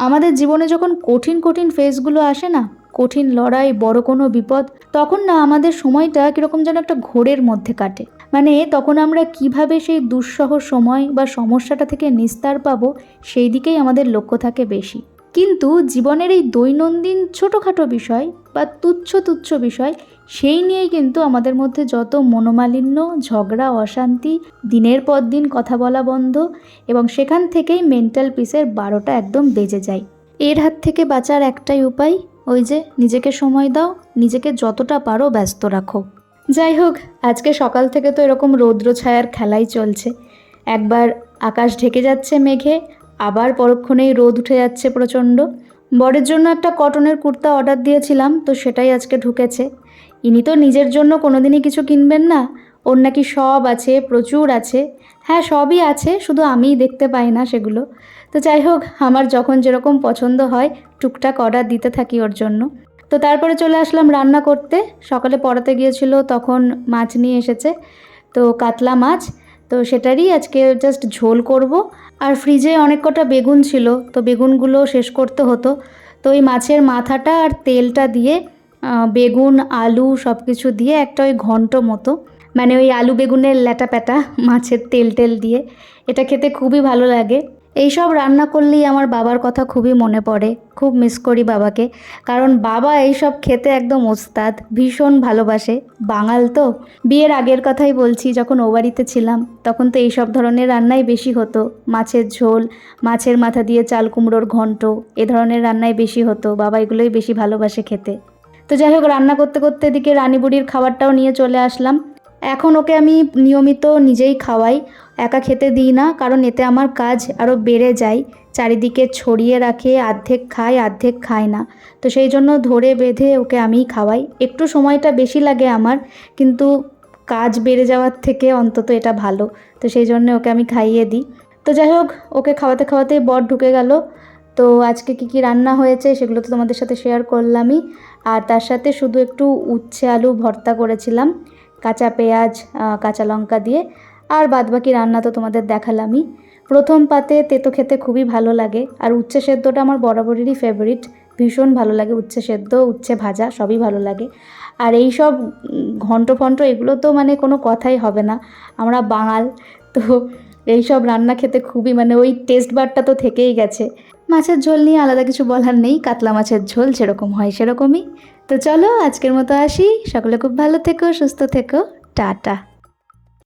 আমাদের জীবনে যখন কঠিন কঠিন ফেজগুলো আসে না, কঠিন লড়াই, বড় কোনো বিপদ, তখন না আমাদের সময়টা কীরকম যেন একটা ঘোরের মধ্যে কাটে। মানে তখন আমরা কিভাবে সেই দুঃসহ সময় বা সমস্যাটা থেকে নিস্তার পাবো সেই দিকেই আমাদের লক্ষ্য থাকে বেশি। কিন্তু জীবনের এই দৈনন্দিন ছোটোখাটো বিষয় বা তুচ্ছ তুচ্ছ বিষয়, সেই নিয়েই কিন্তু আমাদের মধ্যে যত মনোমালিন্য, ঝগড়া, অশান্তি, দিনের পর দিন কথা বলা বন্ধ, এবং সেখান থেকেই মেন্টাল পিসের 12টা একদম বেজে যায়। এর হাত থেকে বাঁচার একটাই উপায়, ওই যে নিজেকে সময় দাও, নিজেকে যতটা পারো ব্যস্ত রাখো। যাই হোক, আজকে সকাল থেকে তো এরকম রৌদ্র ছায়ার খেলাই চলছে। একবার আকাশ ঢেকে যাচ্ছে মেঘে, আবার পরক্ষণেই রোদ উঠে যাচ্ছে প্রচণ্ড। বরের জন্য একটা কটনের কুর্তা অর্ডার দিয়েছিলাম, তো সেটাই আজকে ঢুকেছে। ইনি তো নিজের জন্য কোনোদিনই কিছু কিনবেন না, ওর নাকি সব আছে, প্রচুর আছে। হ্যাঁ, সবই আছে, শুধু আমিই দেখতে পাই না সেগুলো। তো যাই হোক, আমার যখন যেরকম পছন্দ হয় টুকটাক অর্ডার দিতে থাকি ওর জন্য। তো তারপরে চলে আসলাম রান্না করতে। সকালে পড়াতে গিয়েছিল, তখন মাছ নিয়ে এসেছে, তো কাতলা মাছ, তো সেটারই আজকে জাস্ট ঝোল করব। আর ফ্রিজে অনেক কটা বেগুন ছিল, তো বেগুনগুলো শেষ করতে হতো। তো ওই মাছের মাথাটা আর তেলটা দিয়ে বেগুন, আলু সব কিছু দিয়ে একটা ওই ঘন্ট মতো, মানে ওই আলু বেগুনের ল্যাটা প্যাটা মাছের তেল টেল দিয়ে, এটা খেতে খুবই ভালো লাগে। এইসব রান্না করলেই আমার বাবার কথা খুবই মনে পড়ে, খুব মিস করি বাবাকে। কারণ বাবা এইসব খেতে একদম ওস্তাদ, ভীষণ ভালোবাসে। বাঙাল তো। বিয়ের আগের কথাই বলছি, যখন ও বাড়িতে ছিলাম তখন তো এইসব ধরনের রান্নাই বেশি হতো। মাছের ঝোল, মাছের মাথা দিয়ে চাল কুমড়োর ঘন্ট, এ ধরনের রান্নাই বেশি হতো। বাবা এগুলোই বেশি ভালোবাসে খেতে। তো যাই হোক, রান্না করতে করতে এদিকে রানীবুড়ির খাবারটাও নিয়ে চলে আসলাম। এখন ওকে আমি নিয়মিত নিজেই খাওয়াই, একা খেতে দিই না, কারণ এতে আমার কাজ আরও বেড়ে যায়। চারিদিকে ছড়িয়ে রাখে, অর্ধেক খায় অর্ধেক খায় না। তো সেই জন্য ধরে বেঁধে ওকে আমিই খাওয়াই। একটু সময়টা বেশি লাগে আমার, কিন্তু কাজ বেড়ে যাওয়ার থেকে অন্তত এটা ভালো। তো সেই জন্য ওকে আমি খাইয়ে দিই। তো যাই হোক, ওকে খাওয়াতে খাওয়াতেই বর ঢুকে গেল। তো আজকে কি কি রান্না হয়েছে সেগুলো তো তোমাদের সাথে শেয়ার করলামই। আর তার সাথে শুধু একটু উচ্ছে আলু ভর্তা করেছিলাম, কাঁচা পেঁয়াজ, কাঁচা লঙ্কা দিয়ে। আর বাদবাকি রান্না তো তোমাদের দেখালামই। প্রথম পাতে তেতো খেতে খুবই ভালো লাগে। আর উচ্ছে সেদ্ধটা আমার বরাবরেরই ফেভারিট, ভীষণ ভালো লাগে। উচ্ছে সেদ্ধ, উচ্ছে ভাজা সবই ভালো লাগে। আর এই সব ঘন্ট ফন্ট এগুলো তো মানে কোনো কথাই হবে না, আমরা বাঙাল তো এই সব রান্না খেতে খুবই, মানে ওই টেস্ট বারটা তো থেকেই গেছে। মাছের ঝোল নিয়ে আলাদা কিছু বলার নেই, কাতলা মাছের ঝোল যেরকম হয় সেরকমই। তো চলো আজকের মতো আসি, সকলে খুব ভালো থেকো, সুস্থ থেকো, টাটা।